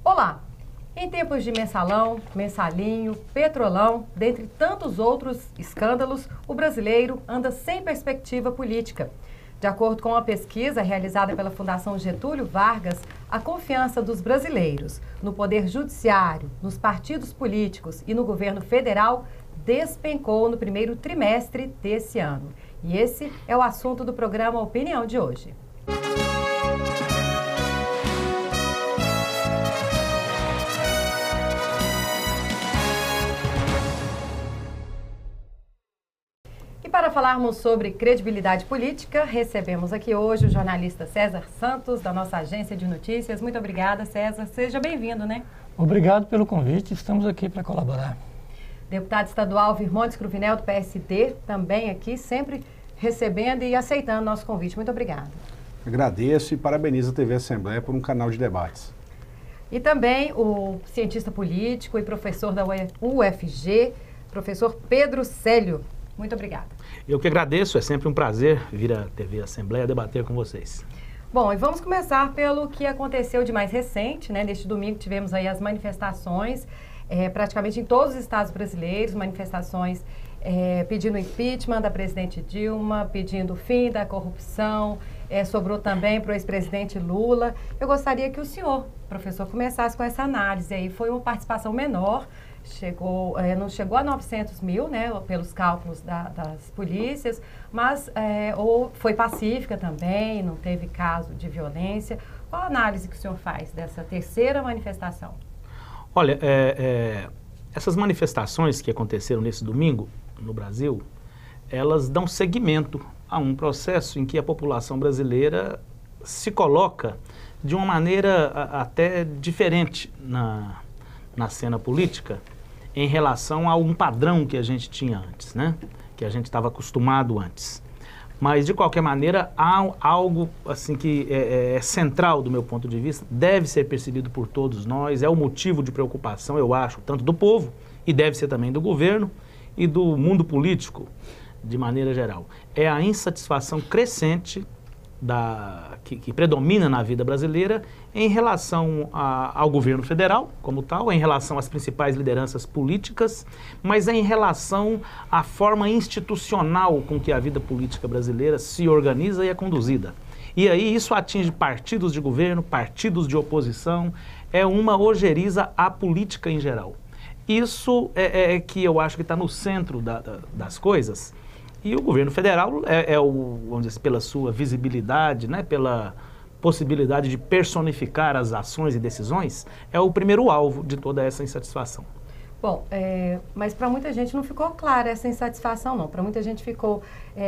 Olá! Em tempos de mensalão, mensalinho, petrolão, dentre tantos outros escândalos, o brasileiro anda sem perspectiva política. De acordo com uma pesquisa realizada pela Fundação Getúlio Vargas, a confiança dos brasileiros no poder judiciário, nos partidos políticos e no governo federal despencou no primeiro trimestre desse ano. E esse é o assunto do programa Opinião de hoje. E para falarmos sobre credibilidade política, recebemos aqui hoje o jornalista César Santos, da nossa agência de notícias. Muito obrigada, César. Seja bem-vindo, né? Obrigado pelo convite, estamos aqui para colaborar. Deputado estadual Virmontes Cruvinel, do PSD, também aqui, sempre recebendo e aceitando nosso convite. Muito obrigada. Agradeço e parabenizo a TV Assembleia por um canal de debates. E também o cientista político e professor da UFG, professor Pedro Célio. Muito obrigada. Eu que agradeço, é sempre um prazer vir à TV Assembleia debater com vocês. Bom, e vamos começar pelo que aconteceu de mais recente, né? Neste domingo tivemos aí as manifestações, praticamente em todos os estados brasileiros, manifestações pedindo impeachment da presidente Dilma, pedindo o fim da corrupção, sobrou também para o ex-presidente Lula. Eu gostaria que o senhor, professor, começasse com essa análise aí. Foi uma participação menor, não chegou a 900 mil, né, pelos cálculos das polícias, mas foi pacífica também, não teve caso de violência. Qual a análise que o senhor faz dessa terceira manifestação? Olha, essas manifestações que aconteceram nesse domingo no Brasil, elas dão seguimento a um processo em que a população brasileira se coloca de uma maneira até diferente na cena política em relação a um padrão que a gente tinha antes, né? Que a gente estava acostumado antes. Mas, de qualquer maneira, há algo assim que é central do meu ponto de vista, deve ser percebido por todos nós, é o motivo de preocupação, eu acho, tanto do povo, e deve ser também do governo e do mundo político, de maneira geral. É a insatisfação crescente que predomina na vida brasileira em relação ao governo federal, como tal, em relação às principais lideranças políticas, mas em relação à forma institucional com que a vida política brasileira se organiza e é conduzida. E aí isso atinge partidos de governo, partidos de oposição, é uma ojeriza à política em geral. Isso é que eu acho que está no centro das coisas. E o governo federal vamos dizer, pela sua visibilidade, né, pela possibilidade de personificar as ações e decisões, é o primeiro alvo de toda essa insatisfação. Bom, mas para muita gente não ficou clara essa insatisfação, não. Para muita gente ficou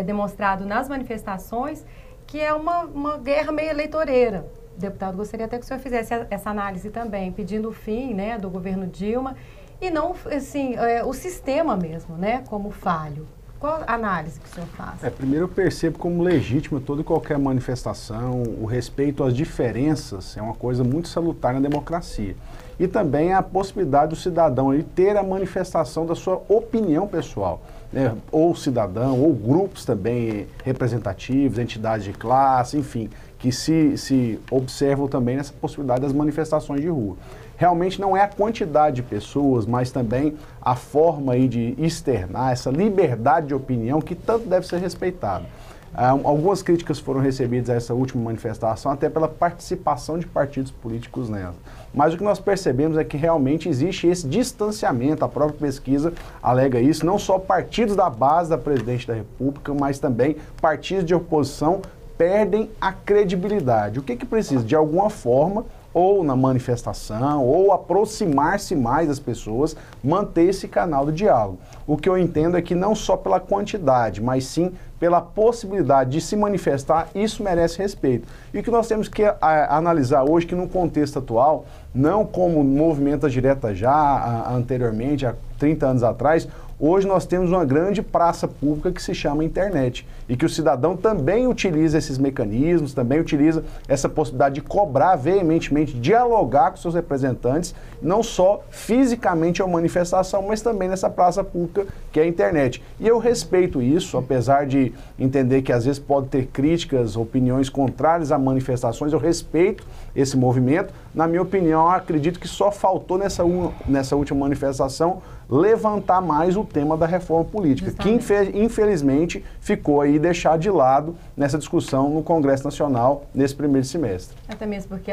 demonstrado nas manifestações que é uma guerra meio eleitoreira. Deputado, gostaria até que o senhor fizesse essa análise também, pedindo o fim, né, do governo Dilma e não, assim, o sistema mesmo, né, como falho. Qual a análise que o senhor faz? Primeiro eu percebo como legítimo toda e qualquer manifestação, o respeito às diferenças é uma coisa muito salutar na democracia. E também a possibilidade do cidadão aí ter a manifestação da sua opinião pessoal, né? Ou cidadão, ou grupos também representativos, entidades de classe, enfim, que se observam também nessa possibilidade das manifestações de rua. Realmente não é a quantidade de pessoas, mas também a forma aí de externar essa liberdade de opinião que tanto deve ser respeitada. Algumas críticas foram recebidas a essa última manifestação, até pela participação de partidos políticos nela. Mas o que nós percebemos é que realmente existe esse distanciamento, a própria pesquisa alega isso, não só partidos da base da presidente da República, mas também partidos de oposição perdem a credibilidade. O que precisa? De alguma forma, ou na manifestação, ou aproximar-se mais das pessoas, manter esse canal de diálogo. O que eu entendo é que não só pela quantidade, mas sim pela possibilidade de se manifestar, isso merece respeito. E o que nós temos que analisar hoje, que no contexto atual, não como movimentos diretas já anteriormente, há 30 anos atrás, hoje nós temos uma grande praça pública que se chama internet e que o cidadão também utiliza esses mecanismos, também utiliza essa possibilidade de cobrar veementemente, dialogar com seus representantes, não só fisicamente a manifestação, mas também nessa praça pública que é a internet. E eu respeito isso, apesar de entender que às vezes pode ter críticas, opiniões contrárias a manifestações, eu respeito esse movimento, Na minha opinião, acredito que só faltou nessa última manifestação levantar mais o tema da reforma política, justamente, que infelizmente ficou aí deixado de lado nessa discussão no Congresso Nacional nesse primeiro semestre. Até mesmo porque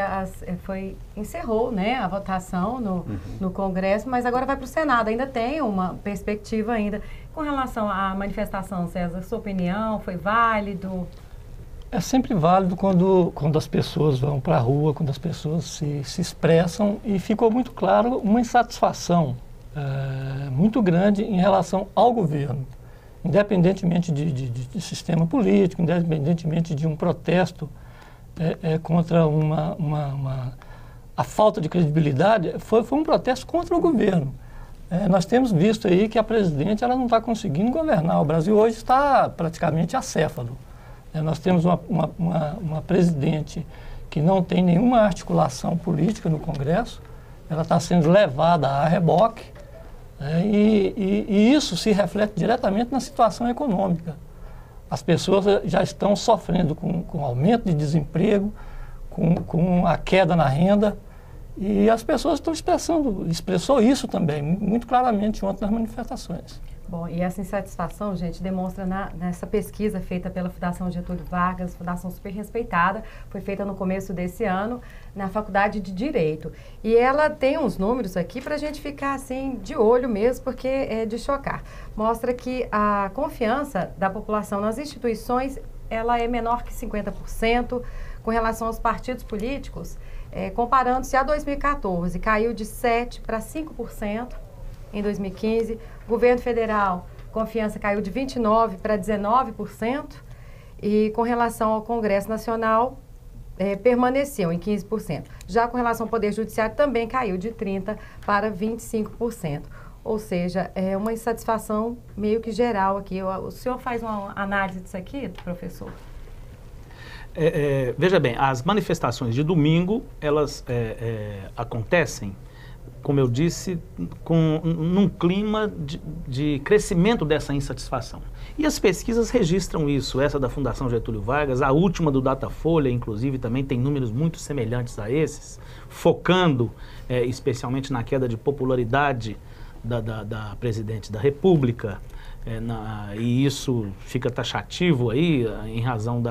encerrou, né, a votação no Congresso, mas agora vai para o Senado, ainda tem uma perspectiva ainda. Com relação à manifestação, César, sua opinião, foi válido? É sempre válido quando as pessoas vão para a rua, quando as pessoas se expressam, e ficou muito claro uma insatisfação muito grande em relação ao governo, independentemente de sistema político, independentemente de um protesto contra a falta de credibilidade, foi um protesto contra o governo. Nós temos visto aí que a presidente ela não está conseguindo governar. O Brasil hoje está praticamente acéfalo. Nós temos uma presidente que não tem nenhuma articulação política no Congresso, ela está sendo levada a reboque, e isso se reflete diretamente na situação econômica. As pessoas já estão sofrendo com aumento de desemprego, com a queda na renda, e as pessoas estão expressou isso também, muito claramente ontem nas manifestações. Bom, e essa insatisfação, gente, demonstra nessa pesquisa feita pela Fundação Getúlio Vargas, fundação super respeitada, foi feita no começo desse ano, na Faculdade de Direito. E ela tem uns números aqui para a gente ficar assim de olho mesmo, porque é de chocar. Mostra que a confiança da população nas instituições, ela é menor que 50%, com relação aos partidos políticos, comparando-se a 2014, caiu de 7% para 5%. Em 2015, governo federal, confiança caiu de 29% para 19%, e com relação ao Congresso Nacional, permaneceu em 15%. Já com relação ao Poder Judiciário, também caiu de 30% para 25%. Ou seja, é uma insatisfação meio que geral aqui. O senhor faz uma análise disso aqui, professor? Veja bem, as manifestações de domingo, elas acontecem, como eu disse, num clima de crescimento dessa insatisfação. E as pesquisas registram isso, essa da Fundação Getúlio Vargas, a última do Datafolha, inclusive, também tem números muito semelhantes a esses, focando especialmente na queda de popularidade da Presidente da República, e isso fica taxativo aí, em razão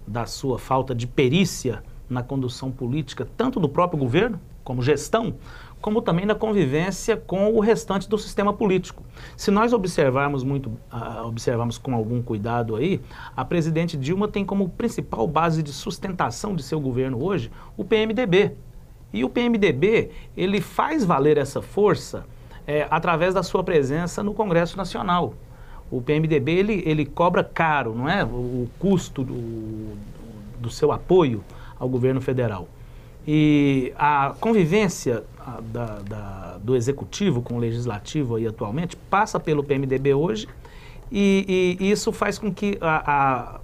da sua falta de perícia na condução política, tanto do próprio governo, como gestão, como também na convivência com o restante do sistema político. Se nós observarmos com algum cuidado aí, a presidente Dilma tem como principal base de sustentação de seu governo hoje o PMDB. E o PMDB, ele faz valer essa força através da sua presença no Congresso Nacional. O PMDB, ele cobra caro, não é? O custo do seu apoio ao governo federal. E a convivência do Executivo com o Legislativo aí atualmente passa pelo PMDB hoje, e isso faz com que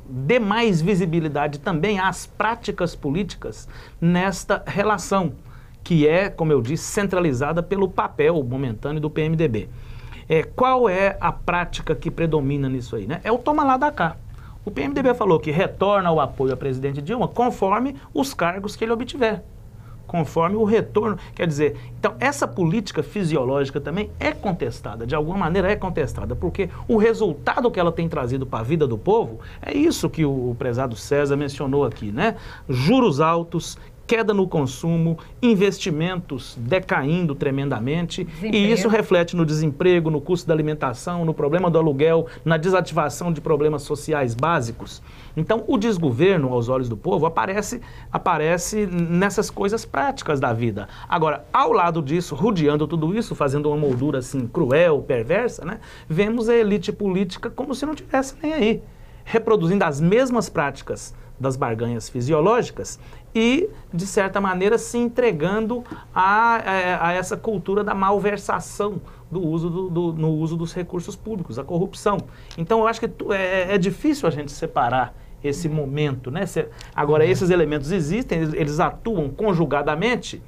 dê mais visibilidade também às práticas políticas nesta relação, que é, como eu disse, centralizada pelo papel momentâneo do PMDB. Qual é a prática que predomina nisso aí, né? É o toma lá da cá. O PMDB falou que retorna o apoio à presidente Dilma conforme os cargos que ele obtiver, conforme o retorno. Quer dizer, então essa política fisiológica também é contestada, de alguma maneira é contestada, porque o resultado que ela tem trazido para a vida do povo é isso que o prezado César mencionou aqui, né? Juros altos, queda no consumo, investimentos decaindo tremendamente, e isso reflete no desemprego, no custo da alimentação, no problema do aluguel, na desativação de problemas sociais básicos. Então, o desgoverno, aos olhos do povo, aparece nessas coisas práticas da vida. Agora, ao lado disso, rodeando tudo isso, fazendo uma moldura assim cruel, perversa, né, vemos a elite política como se não tivesse nem aí, reproduzindo as mesmas práticas das barganhas fisiológicas e, de certa maneira, se entregando a essa cultura da malversação no uso dos recursos públicos, a corrupção. Então, eu acho que é difícil a gente separar esse momento, né? Agora, esses elementos existem, eles atuam conjugadamente,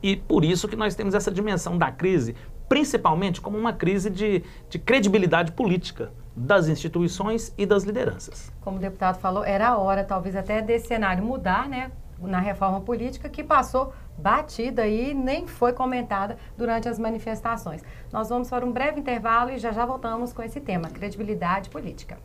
e por isso que nós temos essa dimensão da crise, principalmente como uma crise de credibilidade política das instituições e das lideranças. Como o deputado falou, era a hora, talvez até desse cenário mudar, né? na reforma política que passou batida e nem foi comentada durante as manifestações. Nós vamos para um breve intervalo e já voltamos com esse tema, credibilidade política.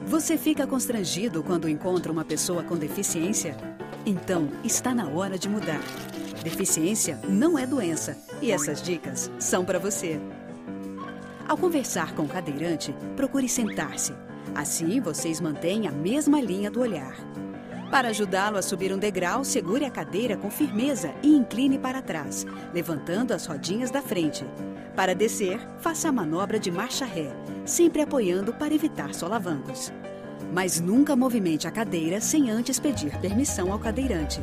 Você fica constrangido quando encontra uma pessoa com deficiência? Então, está na hora de mudar. Deficiência não é doença e essas dicas são para você. Ao conversar com o cadeirante, procure sentar-se. Assim, vocês mantêm a mesma linha do olhar. Para ajudá-lo a subir um degrau, segure a cadeira com firmeza e incline para trás, levantando as rodinhas da frente. Para descer, faça a manobra de marcha ré, sempre apoiando para evitar solavancos. Mas nunca movimente a cadeira sem antes pedir permissão ao cadeirante.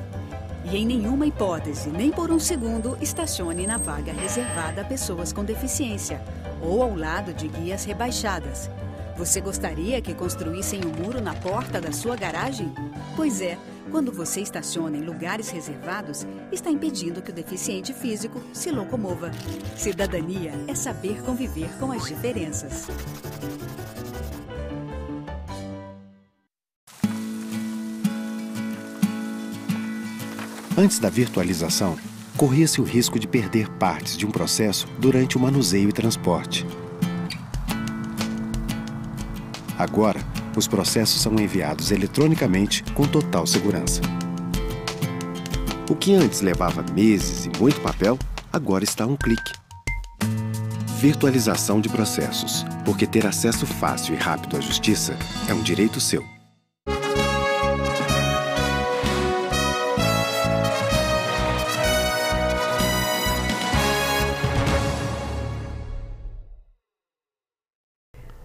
E em nenhuma hipótese, nem por um segundo, estacione na vaga reservada a pessoas com deficiência ou ao lado de guias rebaixadas. Você gostaria que construíssem um muro na porta da sua garagem? Pois é, quando você estaciona em lugares reservados, está impedindo que o deficiente físico se locomova. Cidadania é saber conviver com as diferenças. Antes da virtualização, corria-se o risco de perder partes de um processo durante o manuseio e transporte. Agora, os processos são enviados eletronicamente com total segurança. O que antes levava meses e muito papel, agora está a um clique. Virtualização de processos, porque ter acesso fácil e rápido à justiça é um direito seu.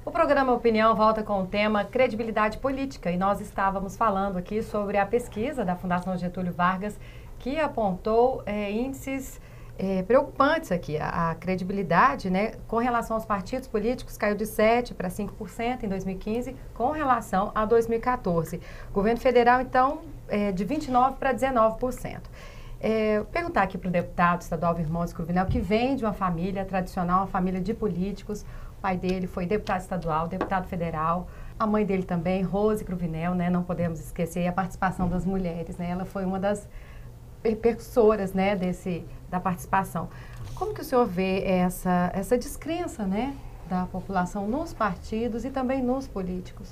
O programa Opinião volta com o tema credibilidade política e nós estávamos falando aqui sobre a pesquisa da Fundação Getúlio Vargas que apontou índices preocupantes aqui. A credibilidade, né, com relação aos partidos políticos caiu de 7% para 5% em 2015 com relação a 2014. O governo federal, então, de 29% para 19%. Perguntar aqui para o deputado estadual Virmontes Cruvinel, que vem de uma família tradicional, uma família de políticos. O pai dele foi deputado estadual, deputado federal, a mãe dele também, Rose Cruvinel, né? Não podemos esquecer a participação das mulheres, né? Ela foi uma das percussoras, né, da participação. Como que o senhor vê essa descrença, né, da população nos partidos e também nos políticos?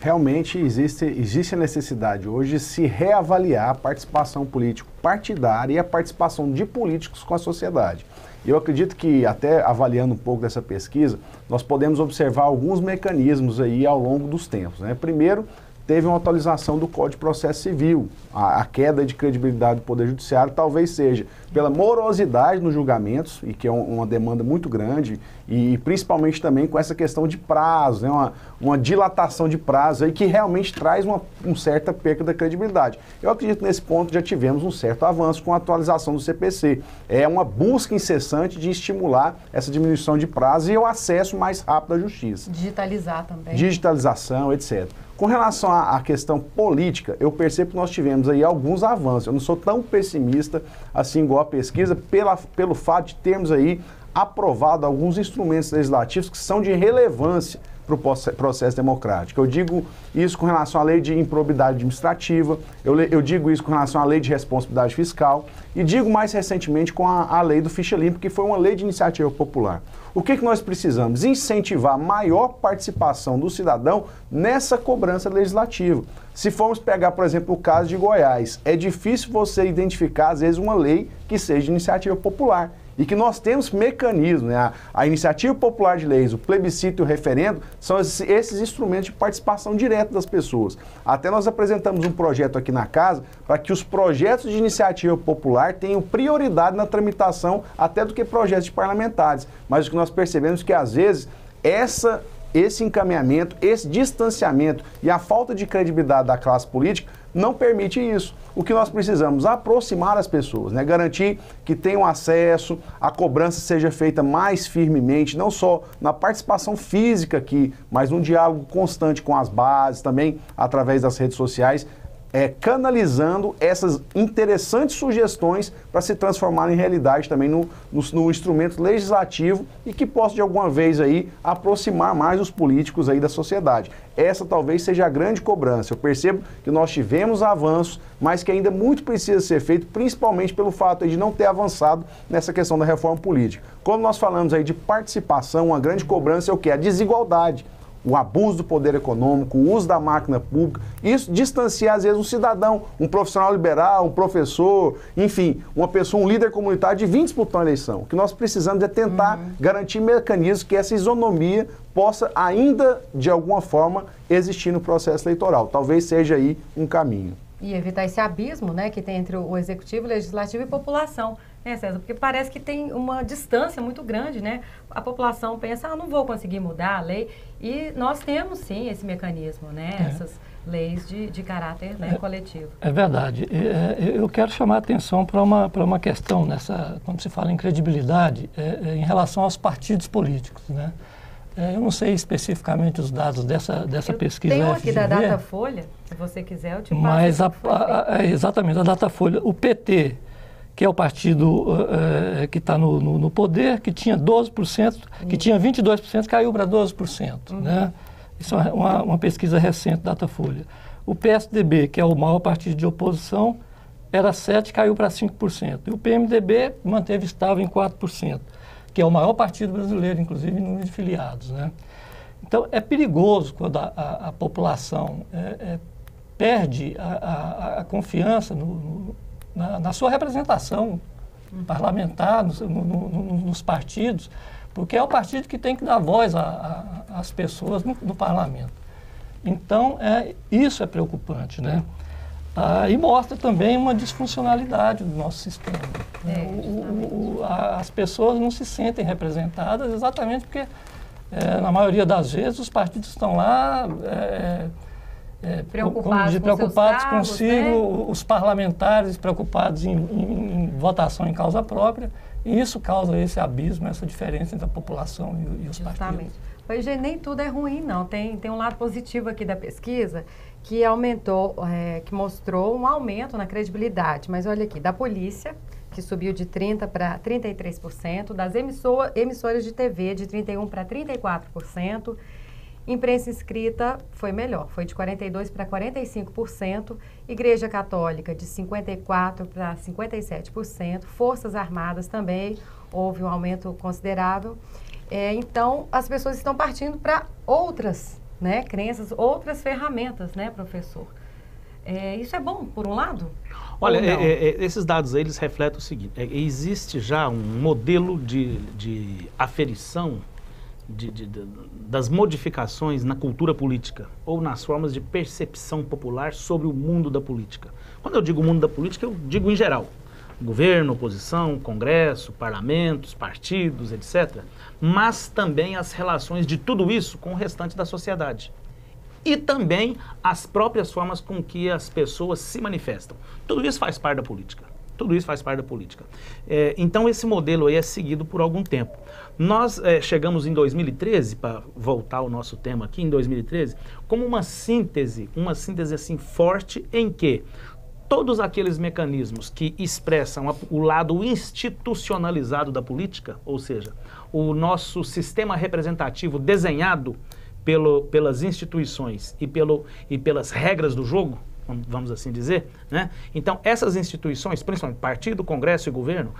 Realmente existe a necessidade hoje de se reavaliar a participação político-partidária e a participação de políticos com a sociedade. Eu acredito que, até avaliando um pouco dessa pesquisa, nós podemos observar alguns mecanismos aí ao longo dos tempos, né? Primeiro, teve uma atualização do Código de Processo Civil. A queda de credibilidade do Poder Judiciário talvez seja pela morosidade nos julgamentos, e que é uma demanda muito grande, e principalmente também com essa questão de prazo, né? Uma dilatação de prazo aí que realmente traz uma certa perda da credibilidade. Eu acredito que nesse ponto já tivemos um certo avanço com a atualização do CPC. É uma busca incessante de estimular essa diminuição de prazo e o acesso mais rápido à justiça. Digitalizar também. Digitalização, etc. Com relação à questão política, eu percebo que nós tivemos aí alguns avanços. Eu não sou tão pessimista assim igual a pesquisa, pelo fato de termos aí aprovado alguns instrumentos legislativos que são de relevância para o processo democrático. Eu digo isso com relação à lei de improbidade administrativa, eu digo isso com relação à lei de responsabilidade fiscal e digo mais recentemente com a lei do Ficha Limpa, que foi uma lei de iniciativa popular. O que nós precisamos? Incentivar maior participação do cidadão nessa cobrança legislativa. Se formos pegar, por exemplo, o caso de Goiás, é difícil você identificar, às vezes, uma lei que seja de iniciativa popular. E que nós temos mecanismos, né? A iniciativa popular de leis, o plebiscito e o referendo, são esses instrumentos de participação direta das pessoas. Até nós apresentamos um projeto aqui na casa para que os projetos de iniciativa popular tenham prioridade na tramitação até do que projetos de parlamentares. Mas o que nós percebemos é que, às vezes, esse encaminhamento, esse distanciamento e a falta de credibilidade da classe política não permite isso. O que nós precisamos? Aproximar as pessoas, né? Garantir que tenham acesso, a cobrança seja feita mais firmemente, não só na participação física aqui, mas num diálogo constante com as bases, também através das redes sociais. canalizando essas interessantes sugestões para se transformar em realidade também no instrumento legislativo e que possa de alguma vez aí aproximar mais os políticos aí da sociedade. Essa talvez seja a grande cobrança. Eu percebo que nós tivemos avanços, mas que ainda muito precisa ser feito, principalmente pelo fato aí de não ter avançado nessa questão da reforma política. Quando nós falamos aí de participação, uma grande cobrança é o quê? A desigualdade. O abuso do poder econômico, o uso da máquina pública, isso distancia às vezes um cidadão, um profissional liberal, um professor, enfim, uma pessoa, um líder comunitário de vir disputar uma eleição. O que nós precisamos é tentar garantir mecanismos que essa isonomia possa ainda, de alguma forma, existir no processo eleitoral. Talvez seja aí um caminho. E evitar esse abismo, né, que tem entre o executivo, o legislativo e a população, né, César? Porque parece que tem uma distância muito grande, né? A população pensa, não vou conseguir mudar a lei. E nós temos, sim, esse mecanismo, né? Essas leis de caráter, né, coletivo. É verdade. Eu quero chamar a atenção para uma questão, quando se fala em credibilidade, em relação aos partidos políticos, né? Eu não sei especificamente os dados dessa pesquisa. Tem aqui da Datafolha, se você quiser, eu te passo. Mas exatamente, a Datafolha, o PT, que é o partido que está no poder, que tinha 12%, que tinha 22%, caiu para 12%. Né? Isso é uma pesquisa recente da Datafolha. O PSDB, que é o maior partido de oposição, era 7%, caiu para 5%. E o PMDB manteve estável em 4%. Que é o maior partido brasileiro, inclusive, em número de filiados. Né? Então, é perigoso quando a população perde a confiança na sua representação parlamentar, nos partidos, porque é o partido que tem que dar voz às pessoas no parlamento. Então, isso é preocupante, né? E mostra também uma disfuncionalidade do nosso sistema. As pessoas não se sentem representadas exatamente porque, na maioria das vezes, os partidos estão lá preocupados consigo, né? Os parlamentares preocupados em votação em causa própria, e isso causa esse abismo, essa diferença entre a população e os partidos. Pois, gente, nem tudo é ruim, não. Tem um lado positivo aqui da pesquisa que aumentou, que mostrou um aumento na credibilidade. Mas olha aqui, da polícia, que subiu de 30% para 33%, das emissoras de TV, de 31% para 34%, imprensa escrita foi melhor, foi de 42% para 45%, Igreja Católica de 54% para 57%, Forças Armadas também houve um aumento considerável. Então, as pessoas estão partindo para outras, né, crenças, outras ferramentas, né, professor? Isso é bom, por um lado? Olha, esses dados aí, eles refletem o seguinte, existe já um modelo de aferição das modificações na cultura política ou nas formas de percepção popular sobre o mundo da política. Quando eu digo mundo da política, eu digo em geral. Governo, oposição, Congresso, parlamentos, partidos, etc. Mas também as relações de tudo isso com o restante da sociedade. E também as próprias formas com que as pessoas se manifestam. Tudo isso faz parte da política. Tudo isso faz parte da política. Então, esse modelo aí é seguido por algum tempo. Nós chegamos em 2013, para voltar ao nosso tema aqui, em 2013, como uma síntese assim forte em que todos aqueles mecanismos que expressam o lado institucionalizado da política, ou seja, o nosso sistema representativo desenhado pelas instituições e pelas regras do jogo, vamos assim dizer, né? Então, essas instituições, principalmente partido, Congresso e governo,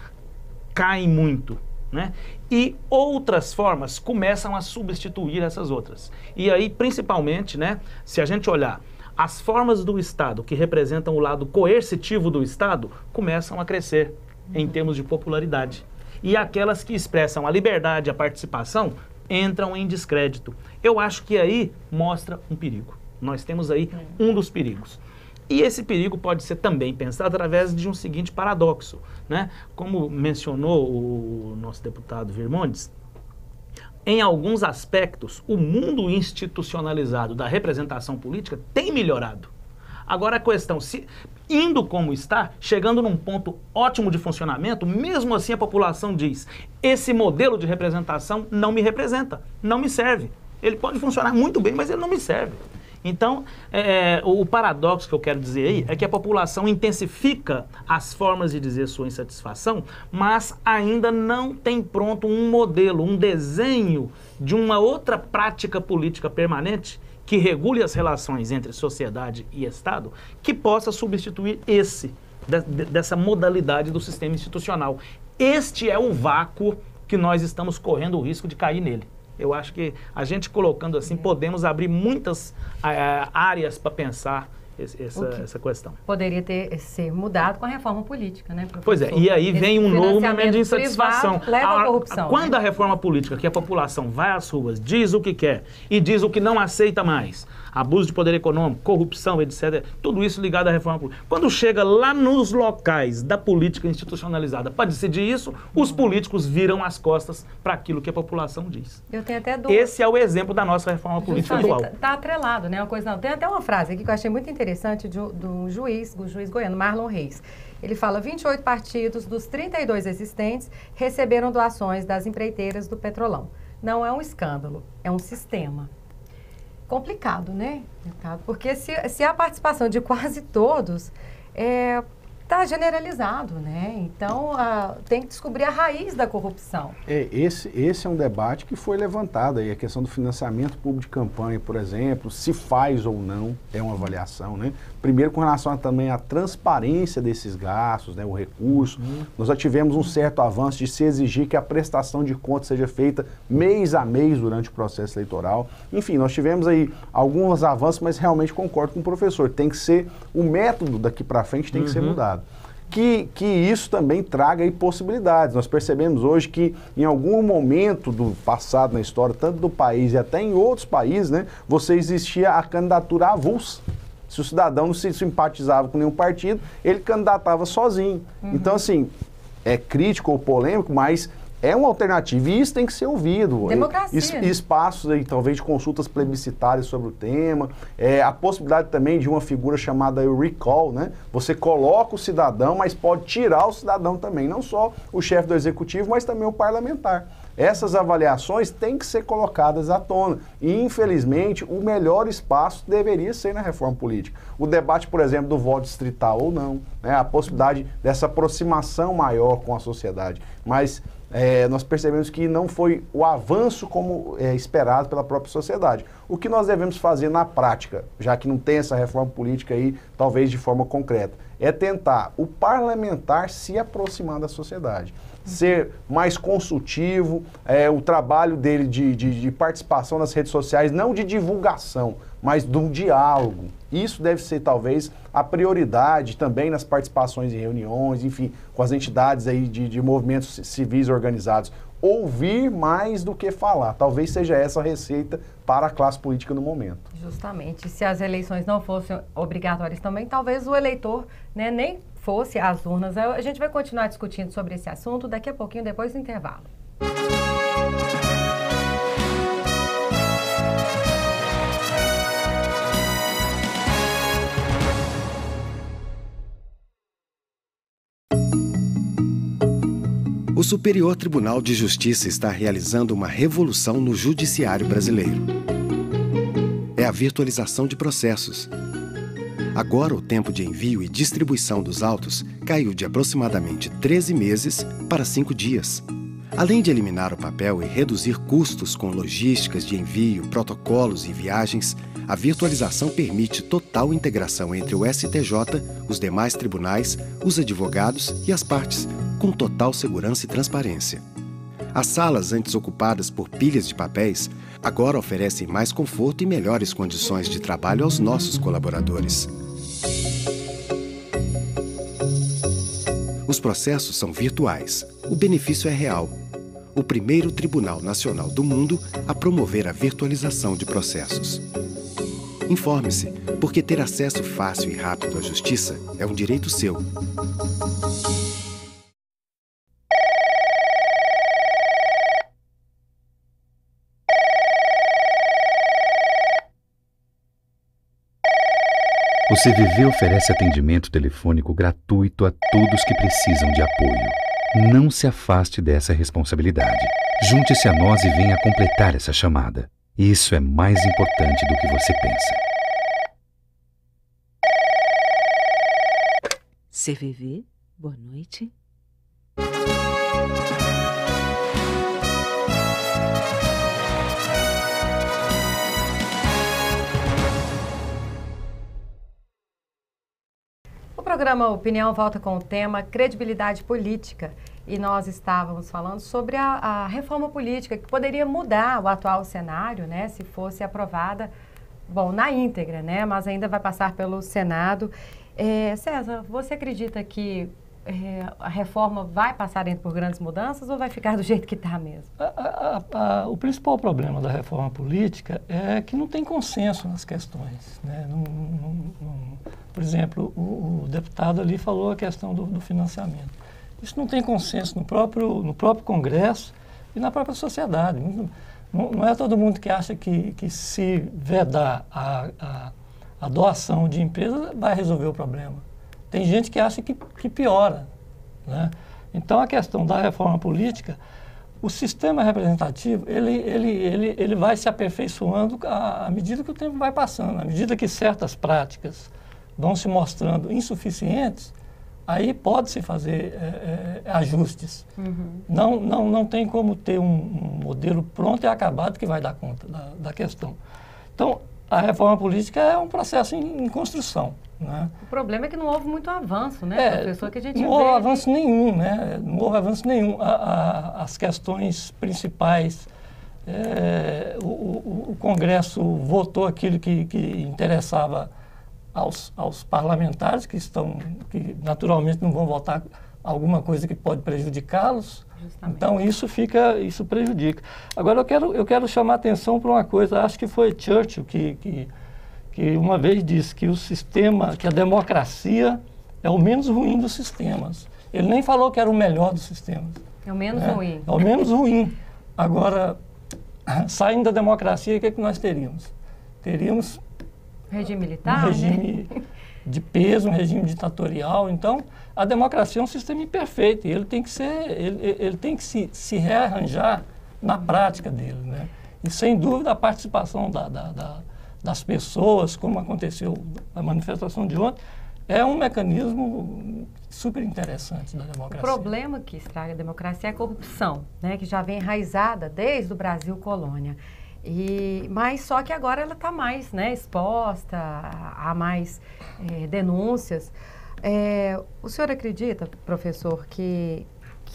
caem muito, né? E outras formas começam a substituir essas outras. E aí, principalmente, né, se a gente olhar as formas do Estado que representam o lado coercitivo do Estado começam a crescer em termos de popularidade. E aquelas que expressam a liberdade, a participação, entram em descrédito. Eu acho que aí mostra um perigo. Nós temos aí um dos perigos. E esse perigo pode ser também pensado através de um seguinte paradoxo, né? Como mencionou o nosso deputado Virmondes, em alguns aspectos, o mundo institucionalizado da representação política tem melhorado. Agora a questão, indo como está, chegando num ponto ótimo de funcionamento, mesmo assim a população diz, esse modelo de representação não me representa, não me serve. Ele pode funcionar muito bem, mas ele não me serve. Então, o paradoxo que eu quero dizer aí é que a população intensifica as formas de dizer sua insatisfação, mas ainda não tem pronto um modelo, um desenho de uma outra prática política permanente que regule as relações entre sociedade e Estado, que possa substituir dessa modalidade do sistema institucional. Este é o vácuo que nós estamos correndo o risco de cair nele. Eu acho que a gente colocando assim, podemos abrir muitas áreas para pensar essa questão. Poderia ser mudado com a reforma política, né, professor? Pois é, e aí vem um novo momento de insatisfação. Leva à corrupção. Quando a reforma política, que a população vai às ruas, diz o que quer e diz o que não aceita mais, abuso de poder econômico, corrupção, etc., tudo isso ligado à reforma política. Quando chega lá nos locais da política institucionalizada para decidir isso, os políticos viram as costas para aquilo que a população diz. Eu tenho até dúvida. Esse é o exemplo da nossa reforma política atual. Está atrelado, né? Uma coisa não. Tem até uma frase aqui que eu achei muito interessante do juiz goiano, Marlon Reis. Ele fala: 28 partidos dos 32 existentes receberam doações das empreiteiras do Petrolão. Não é um escândalo, é um sistema. Complicado, né? Porque se a participação de quase todos está generalizado, né? Então, tem que descobrir a raiz da corrupção. Esse é um debate que foi levantado aí, a questão do financiamento público de campanha, por exemplo, se faz ou não, é uma avaliação, né? Primeiro, com relação também à transparência desses gastos, né, o recurso. Nós já tivemos um certo avanço de se exigir que a prestação de contas seja feita mês a mês durante o processo eleitoral. Enfim, nós tivemos aí alguns avanços, mas realmente concordo com o professor, tem que ser, o método daqui para frente tem que ser mudado. Que isso também traga aí possibilidades. Nós percebemos hoje que em algum momento do passado na história, tanto do país e até em outros países, né, você existia a candidatura avulsa. Se o cidadão não se simpatizava com nenhum partido, ele candidatava sozinho. Então, assim, é crítico ou polêmico, mas é uma alternativa e isso tem que ser ouvido. Democracia. Espaços aí, talvez, de consultas plebiscitárias sobre o tema, a possibilidade também de uma figura chamada recall, né? Você coloca o cidadão, mas pode tirar o cidadão também, não só o chefe do executivo, mas também o parlamentar. Essas avaliações têm que ser colocadas à tona e, infelizmente, o melhor espaço deveria ser na reforma política. O debate, por exemplo, do voto distrital ou não, né? A possibilidade dessa aproximação maior com a sociedade, mas nós percebemos que não foi o avanço como esperado pela própria sociedade. O que nós devemos fazer na prática, já que não tem essa reforma política aí, talvez de forma concreta, é tentar o parlamentar se aproximar da sociedade, ser mais consultivo, o trabalho dele de participação nas redes sociais, não de divulgação, mas do diálogo. Isso deve ser, talvez, a prioridade também nas participações em reuniões, enfim, com as entidades aí de movimentos civis organizados. Ouvir mais do que falar. Talvez seja essa a receita para a classe política no momento. Justamente. Se as eleições não fossem obrigatórias também, talvez o eleitor, né, nem fosse às urnas. A gente vai continuar discutindo sobre esse assunto daqui a pouquinho, depois do intervalo. O Superior Tribunal de Justiça está realizando uma revolução no judiciário brasileiro. É a virtualização de processos. Agora, o tempo de envio e distribuição dos autos caiu de aproximadamente 13 meses para 5 dias. Além de eliminar o papel e reduzir custos com logísticas de envio, protocolos e viagens, a virtualização permite total integração entre o STJ, os demais tribunais, os advogados e as partes, com total segurança e transparência. As salas antes ocupadas por pilhas de papéis agora oferecem mais conforto e melhores condições de trabalho aos nossos colaboradores. Os processos são virtuais. O benefício é real. O primeiro Tribunal Nacional do mundo a promover a virtualização de processos. Informe-se, porque ter acesso fácil e rápido à justiça é um direito seu. O CVV oferece atendimento telefônico gratuito a todos que precisam de apoio. Não se afaste dessa responsabilidade. Junte-se a nós e venha completar essa chamada. Isso é mais importante do que você pensa. CVV, boa noite. O programa Opinião volta com o tema credibilidade política. E nós estávamos falando sobre a reforma política, que poderia mudar o atual cenário, né, se fosse aprovada, bom, na íntegra, né, mas ainda vai passar pelo Senado. César, você acredita que a reforma vai passar por grandes mudanças ou vai ficar do jeito que está mesmo? O principal problema da reforma política é que não tem consenso nas questões, né? Por exemplo, o deputado ali falou a questão do financiamento. Isso não tem consenso no próprio Congresso e na própria sociedade. Não é todo mundo que acha que se vedar a doação de empresas vai resolver o problema. Tem gente que acha que piora, né? Então, a questão da reforma política, o sistema representativo, ele vai se aperfeiçoando à medida que o tempo vai passando, à medida que certas práticas vão se mostrando insuficientes, aí pode-se fazer ajustes. Uhum. Não tem como ter um modelo pronto e acabado que vai dar conta da questão. Então, a reforma política é um processo em construção, né? O problema é que não houve muito avanço, né, professor? Que a gente não houve avanço nenhum, né? Não houve avanço nenhum. As questões principais, o Congresso votou aquilo que interessava aos parlamentares, que naturalmente não vão votar alguma coisa que pode prejudicá-los. Então isso prejudica. Agora eu quero chamar a atenção para uma coisa. Acho que foi Churchill que uma vez disse que que a democracia é o menos ruim dos sistemas. Ele nem falou que era o melhor dos sistemas. É o menos ruim. É o menos ruim. Agora, saindo da democracia, o que é que nós teríamos? Teríamos regime militar, um regime de peso, um regime ditatorial. Então, a democracia é um sistema imperfeito e ele tem que se rearranjar na prática dele, né? E, sem dúvida, a participação das pessoas, como aconteceu na manifestação de ontem, é um mecanismo super interessante da democracia. O problema que estraga a democracia é a corrupção, né? Que já vem enraizada desde o Brasil colônia. Mas só que agora ela está mais, né, exposta, há mais denúncias. O senhor acredita, professor, que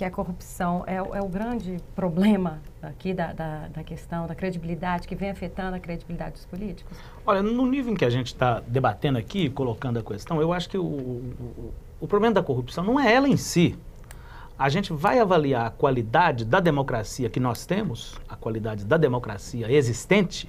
a corrupção é o grande problema aqui da questão da credibilidade, que vem afetando a credibilidade dos políticos? Olha, no nível em que a gente está debatendo aqui, colocando a questão, eu acho que o problema da corrupção não é ela em si. A gente vai avaliar a qualidade da democracia que nós temos, a qualidade da democracia existente,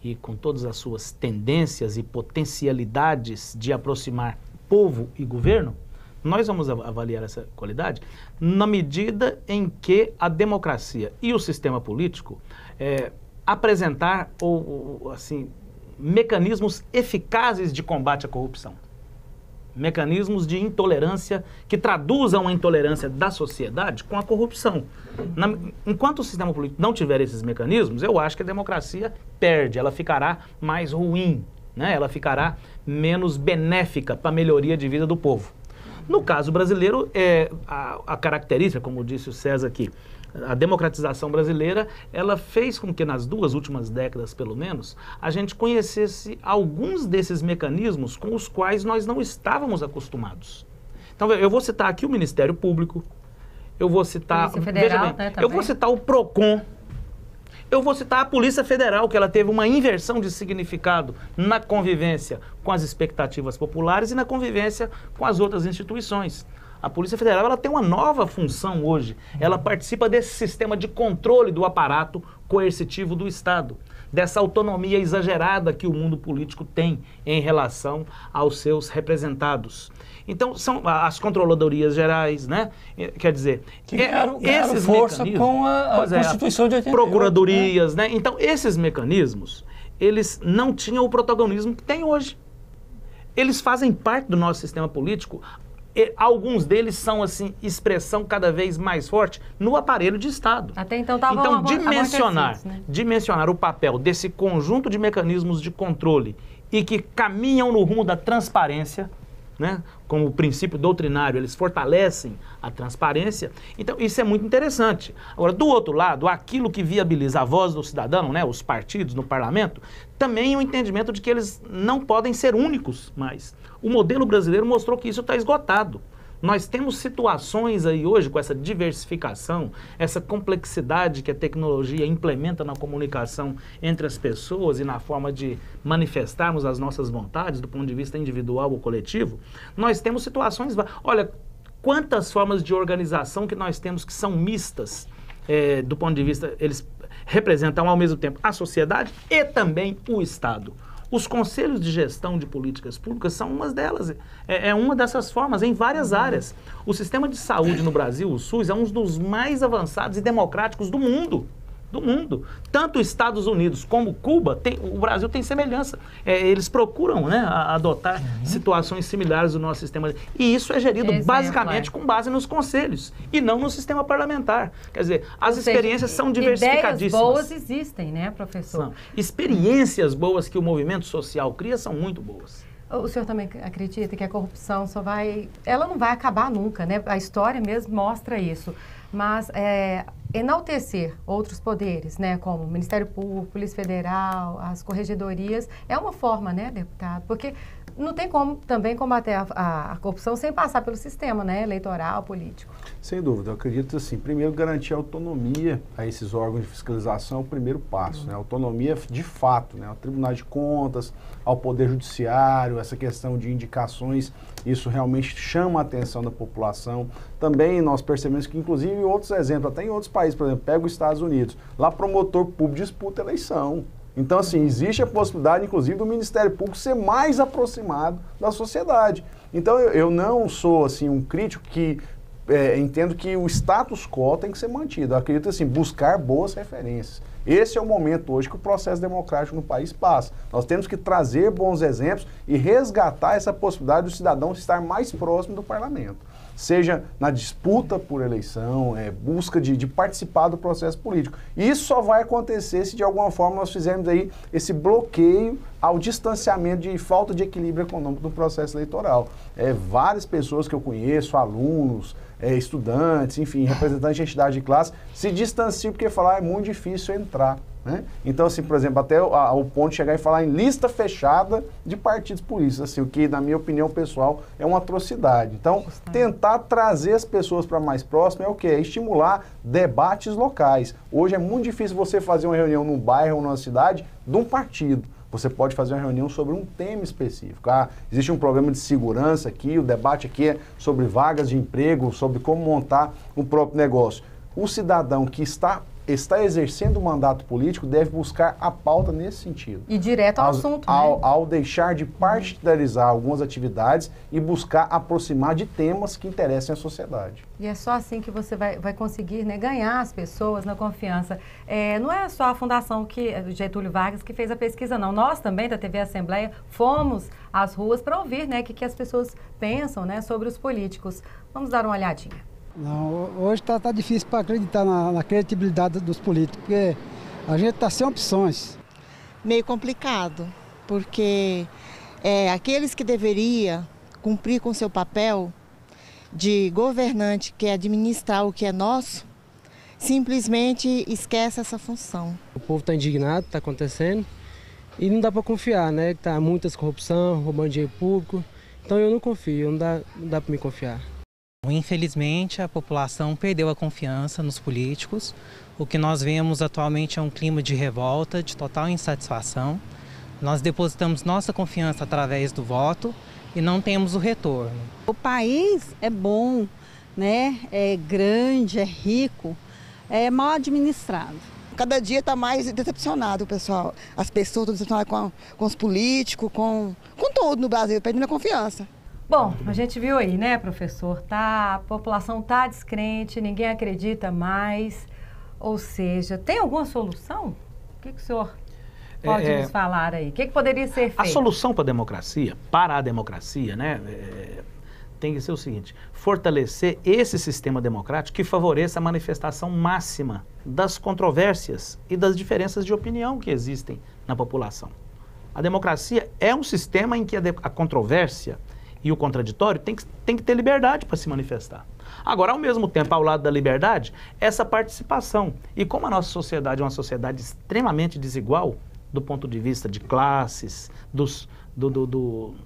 e com todas as suas tendências e potencialidades de aproximar povo e governo, nós vamos avaliar essa qualidade na medida em que a democracia e o sistema político apresentar mecanismos eficazes de combate à corrupção. Mecanismos de intolerância que traduzam a intolerância da sociedade com a corrupção. Enquanto o sistema político não tiver esses mecanismos, eu acho que a democracia perde, ela ficará mais ruim, né? Ela ficará menos benéfica para a melhoria de vida do povo. No caso brasileiro, a característica, como disse o César aqui, a democratização brasileira, ela fez com que nas 2 últimas décadas, pelo menos, a gente conhecesse alguns desses mecanismos com os quais nós não estávamos acostumados. Então, eu vou citar aqui o Ministério Público, eu vou citar, Federal, bem, eu vou citar o PROCON, eu vou citar a Polícia Federal, que ela teve uma inversão de significado na convivência com as expectativas populares e na convivência com as outras instituições. A Polícia Federal, ela tem uma nova função hoje. Ela participa desse sistema de controle do aparato coercitivo do Estado, dessa autonomia exagerada que o mundo político tem em relação aos seus representados. Então, são as controladorias gerais, né? Quer dizer, ganharam força com a Constituição de 88. Procuradorias, né? Então, esses mecanismos, eles não tinham o protagonismo que tem hoje. Eles fazem parte do nosso sistema político. Alguns deles são, assim, expressão cada vez mais forte no aparelho de Estado. Até então estavam dimensionar o papel desse conjunto de mecanismos de controle e que caminham no rumo da transparência, né, como princípio doutrinário, eles fortalecem a transparência. Então, isso é muito interessante. Agora, do outro lado, aquilo que viabiliza a voz do cidadão, né, os partidos no parlamento, também o entendimento de que eles não podem ser únicos mais. O modelo brasileiro mostrou que isso está esgotado. Nós temos situações aí hoje com essa diversificação, essa complexidade que a tecnologia implementa na comunicação entre as pessoas e na forma de manifestarmos as nossas vontades do ponto de vista individual ou coletivo. Nós temos situações... Olha, quantas formas de organização que nós temos que são mistas, do ponto de vista... Eles representam ao mesmo tempo a sociedade e também o Estado. Os conselhos de gestão de políticas públicas são uma delas, é uma dessas formas, em várias áreas. O sistema de saúde no Brasil, o SUS, é um dos mais avançados e democráticos do mundo. Tanto os Estados Unidos como Cuba, o Brasil tem semelhança. Eles procuram, né, adotar situações similares do nosso sistema. E isso é gerido basicamente com base nos conselhos e não no sistema parlamentar. Quer dizer, as experiências são diversificadíssimas. Ideias boas existem, né, professor? São. Experiências boas que o movimento social cria são muito boas. O senhor também acredita que a corrupção ela não vai acabar nunca, né? A história mesmo mostra isso. Mas enaltecer outros poderes, né, como o Ministério Público, Polícia Federal, as corregedorias, é uma forma, né, deputado? Porque não tem como também combater a corrupção sem passar pelo sistema, né, eleitoral, político. Sem dúvida, eu acredito assim, primeiro garantir autonomia a esses órgãos de fiscalização é o primeiro passo, né, autonomia de fato, né, ao Tribunal de Contas, ao Poder Judiciário, essa questão de indicações, isso realmente chama a atenção da população. Também nós percebemos que, inclusive, em outros exemplos, até em outros países, por exemplo, pega os Estados Unidos, lá promotor público disputa eleição. Então, assim, existe a possibilidade, inclusive, do Ministério Público ser mais aproximado da sociedade. Então, eu não sou, assim, um crítico que entendo que o status quo tem que ser mantido. Eu acredito, assim, buscar boas referências. Esse é o momento hoje que o processo democrático no país passa. Nós temos que trazer bons exemplos e resgatar essa possibilidade do cidadão estar mais próximo do parlamento. Seja na disputa por eleição, busca de participar do processo político. Isso só vai acontecer se de alguma forma nós fizermos aí esse bloqueio ao distanciamento de falta de equilíbrio econômico do processo eleitoral. Várias pessoas que eu conheço, alunos, estudantes, enfim, representantes de entidade de classe, se distanciam porque falar é muito difícil entrar. Né? Então, assim, por exemplo, até o ponto de chegar e falar em lista fechada de partidos políticos, assim, o que, na minha opinião pessoal, é uma atrocidade. Então, tentar trazer as pessoas para mais próximo é o quê? É estimular debates locais. Hoje é muito difícil você fazer uma reunião num bairro ou numa cidade de um partido. Você pode fazer uma reunião sobre um tema específico. Existe um problema de segurança aqui, o debate aqui é sobre vagas de emprego, sobre como montar um próprio negócio. O cidadão que está exercendo o mandato político deve buscar a pauta nesse sentido. E direto ao assunto, né? Ao deixar de partidarizar algumas atividades e buscar aproximar de temas que interessem a sociedade. E é só assim que você vai conseguir, né, ganhar as pessoas na confiança. Não é só a Fundação do Getúlio Vargas que fez a pesquisa, não. Nós também, da TV Assembleia, fomos às ruas para ouvir, né, o que as pessoas pensam, né, sobre os políticos. Vamos dar uma olhadinha. Não, hoje está difícil para acreditar na credibilidade dos políticos, porque a gente está sem opções. Meio complicado, porque aqueles que deveriam cumprir com seu papel de governante, que é administrar o que é nosso, simplesmente esquece essa função. O povo está indignado, está acontecendo, e não dá para confiar, né? Está muitas corrupção, roubando dinheiro público, então eu não confio, não dá para me confiar. Infelizmente, a população perdeu a confiança nos políticos. O que nós vemos atualmente é um clima de revolta, de total insatisfação. Nós depositamos nossa confiança através do voto e não temos o retorno. O país é bom, né? É grande, é rico, é mal administrado. Cada dia está mais decepcionado, pessoal. As pessoas estão decepcionadas com os políticos, com tudo no Brasil, perdendo a confiança. Bom, a gente viu aí, né, professor? A população está descrente, ninguém acredita mais. Ou seja, tem alguma solução? O que o senhor pode nos falar aí? O que poderia ser feito? A solução para a democracia, né, tem que ser o seguinte: fortalecer esse sistema democrático que favoreça a manifestação máxima das controvérsias e das diferenças de opinião que existem na população. A democracia é um sistema em que a controvérsia e o contraditório, tem que ter liberdade para se manifestar. Agora, ao mesmo tempo, ao lado da liberdade, essa participação. E como a nossa sociedade é uma sociedade extremamente desigual, do ponto de vista de classes, do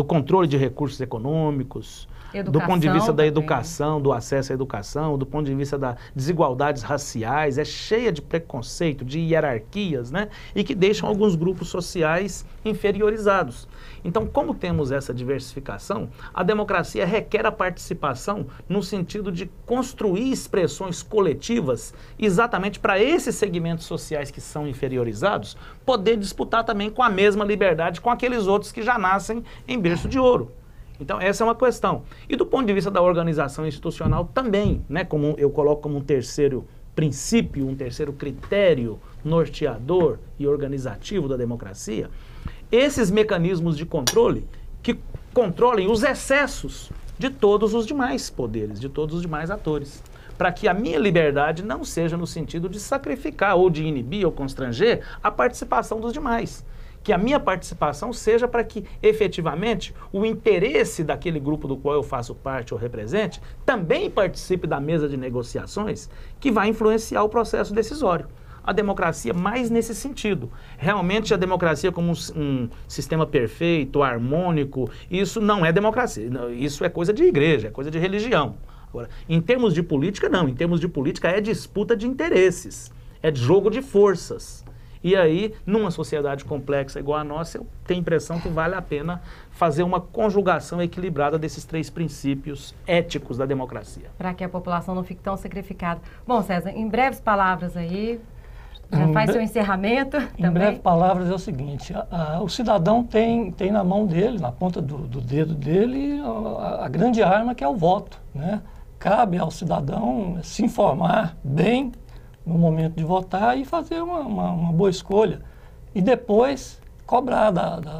controle de recursos econômicos, do ponto de vista da educação, do acesso à educação, do ponto de vista das desigualdades raciais, é cheia de preconceito, de hierarquias, né? E que deixam alguns grupos sociais inferiorizados. Então, como temos essa diversificação, a democracia requer a participação no sentido de construir expressões coletivas exatamente para esses segmentos sociais que são inferiorizados poder disputar também com a mesma liberdade com aqueles outros que já nascem em berço de ouro. Então, essa é uma questão. E do ponto de vista da organização institucional também, né, como eu coloco como um terceiro princípio, um terceiro critério norteador e organizativo da democracia, esses mecanismos de controle que controlem os excessos de todos os demais poderes, de todos os demais atores, para que a minha liberdade não seja no sentido de sacrificar ou de inibir ou constranger a participação dos demais. Que a minha participação seja para que, efetivamente, o interesse daquele grupo do qual eu faço parte ou represente também participe da mesa de negociações que vai influenciar o processo decisório. A democracia mais nesse sentido. Realmente a democracia como um sistema perfeito, harmônico, isso não é democracia. Isso é coisa de igreja, é coisa de religião. Agora, em termos de política, não. Em termos de política é disputa de interesses, é jogo de forças. E aí, numa sociedade complexa igual a nossa, eu tenho a impressão que vale a pena fazer uma conjugação equilibrada desses três princípios éticos da democracia. Para que a população não fique tão sacrificada. Bom, César, em breves palavras aí, já faz seu encerramento também. Em breves palavras é o seguinte, o cidadão tem na mão dele, na ponta do dedo dele, a grande arma que é o voto, né? Cabe ao cidadão se informar bem no momento de votar e fazer uma boa escolha. E depois cobrar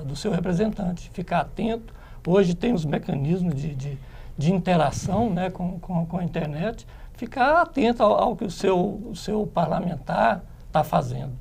do seu representante, ficar atento. Hoje tem os mecanismos de interação, né, com a internet. Ficar atento ao que o seu parlamentar está fazendo.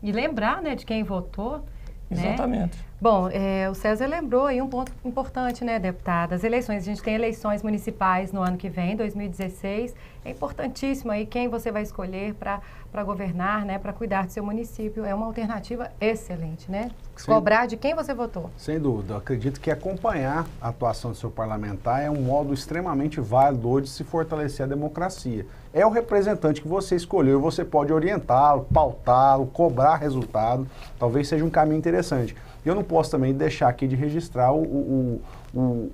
E lembrar, né, de quem votou. Exatamente. Né? Bom, o César lembrou aí um ponto importante, né, deputada? As eleições, a gente tem eleições municipais no ano que vem, 2016. É importantíssimo aí quem você vai escolher para governar, né, para cuidar do seu município. É uma alternativa excelente, né? Cobrar de quem você votou. Sem dúvida. Eu acredito que acompanhar a atuação do seu parlamentar é um modo extremamente válido de se fortalecer a democracia. É o representante que você escolheu, você pode orientá-lo, pautá-lo, cobrar resultado. Talvez seja um caminho interessante. E eu não posso também deixar aqui de registrar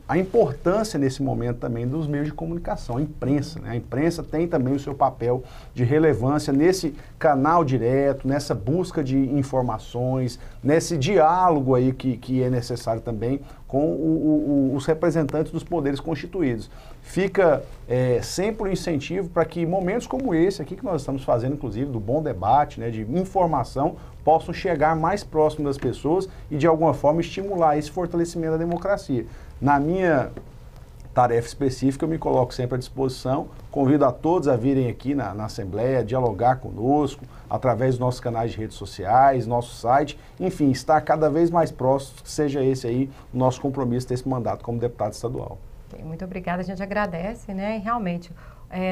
a importância nesse momento também dos meios de comunicação, a imprensa, né? A imprensa tem também o seu papel de relevância nesse canal direto, nessa busca de informações, nesse diálogo aí que é necessário também com os representantes dos poderes constituídos. Fica sempre um incentivo para que momentos como esse aqui que nós estamos fazendo, inclusive, do bom debate, né, de informação, possam chegar mais próximo das pessoas e, de alguma forma, estimular esse fortalecimento da democracia. Na minha tarefa específica, eu me coloco sempre à disposição, convido a todos a virem aqui na Assembleia, dialogar conosco, através dos nossos canais de redes sociais, nosso site, enfim, estar cada vez mais próximo, que seja esse aí o nosso compromisso desse mandato como deputado estadual. Muito obrigada, a gente agradece, né? E realmente,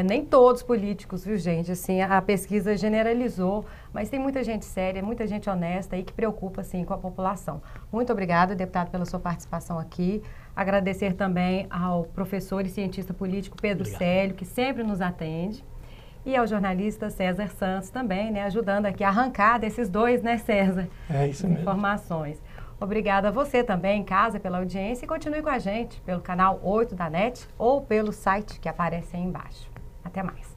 nem todos políticos, viu, gente? Assim, a pesquisa generalizou, mas tem muita gente séria, muita gente honesta e que preocupa, assim, com a população. Muito obrigada, deputado, pela sua participação aqui. Agradecer também ao professor e cientista político Pedro Célio, que sempre nos atende, e ao jornalista César Santos também, né? Ajudando aqui a arrancar desses dois, né, César? É isso mesmo. Informações. Obrigada a você também em casa pela audiência e continue com a gente pelo canal 8 da NET ou pelo site que aparece aí embaixo. Até mais.